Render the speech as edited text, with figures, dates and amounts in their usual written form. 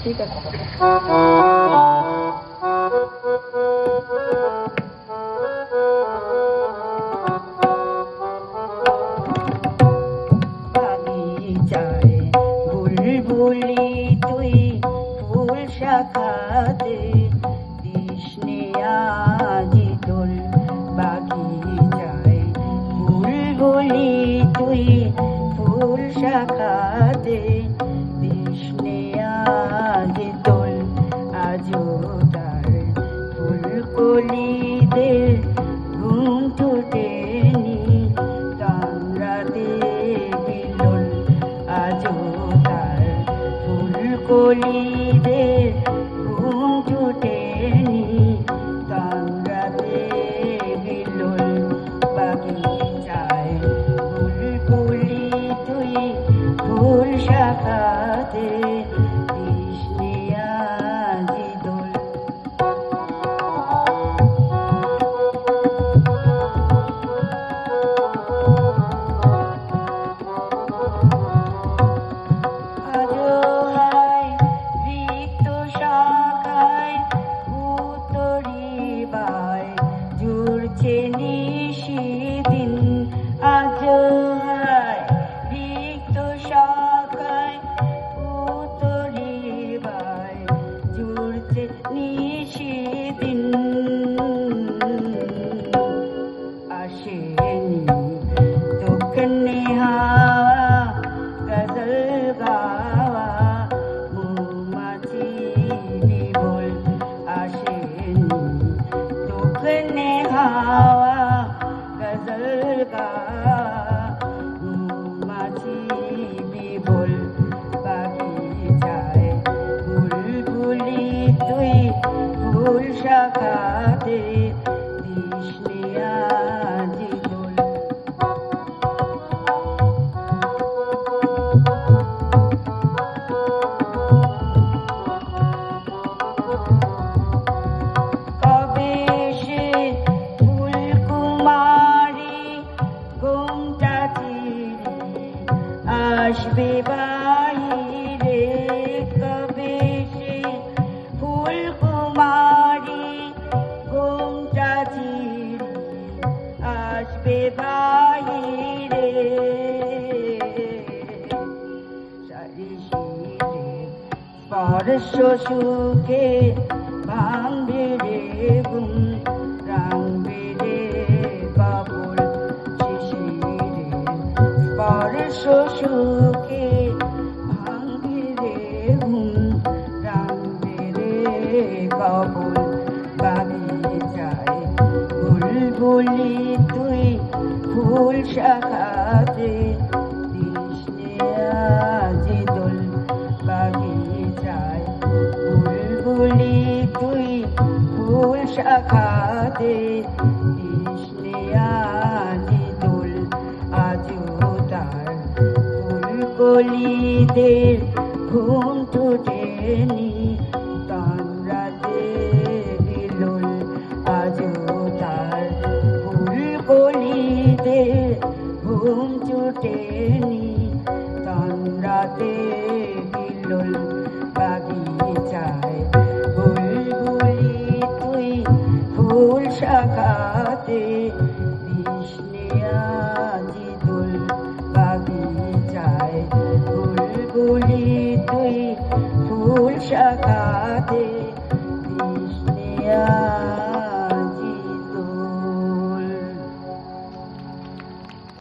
ঠিক আছে। বাগিচায় বুলবুলি তুই ফুল শাখাতে দিসনে আজি দোল। বাগিচায় বুলবুলি তুই ফুল শাখাতে দিসনে আজি দোল। আজও তার ফুলকলিদের ঘুম টুটেনি কামরাতে বিলোল। আজও তার ফুলকলিদের ঘুম টুটেনি কামরাতে বিলোল। বাগিচায় বুলবুলি তুই ফুল শাখাতে দিসনে আজি দোল। আজও হায় রিক্ত শাখায় উতরিবায় জুড়ছে নিশিদিন। আজও হায় রিক্ত শাখায় উতরিবায় জুড়ছে নিশিদিন। আসেনি দক্ষিণে হাওয়া গজল গাওয়া মৌমাছি বিবল। আসেনি দক্ষিণে হাওয়া গজল গাওয়া মৌমাছি বিবল। বাগিচায় বুলবুলি তুই ফুল শাখাতে দিসনে আজি দোল। কবে সে ফুলকুমারী ঘোমটা চিরে আসবে বাহিরে। কবে সে ফুলকুমারী ঘোমটা চিরে আসবে বাহিরে। সারি শিরে স্পর্শ সুখে ভাঙবে রে ঘুম রাঙবে রে বাবুল। শিশিরে স্পর্শ সুখে ভাঙবে রে ঘুম রাঙবে রে বাবুল। বাগিচায় বুলবুলি তুই ফুল শাখাতে দিসনে আজি দোল। বাগিচায় বুলবুলি তুই ফুল শাখাতে দিসনে আজি দোল। আজও তার ফুলকলিদের ঘুম টুটেনি কামরাতে বিলোল। আজও তার ফুলকলিদের ঘুম টুটেনি কামরাতে বিলোল। বাগিচায় বুলবুলি তুই ফুল শাখাতে দিসনে আজি দোল। বাগিচায় বুলবুলি তুই ফুল শাখাতে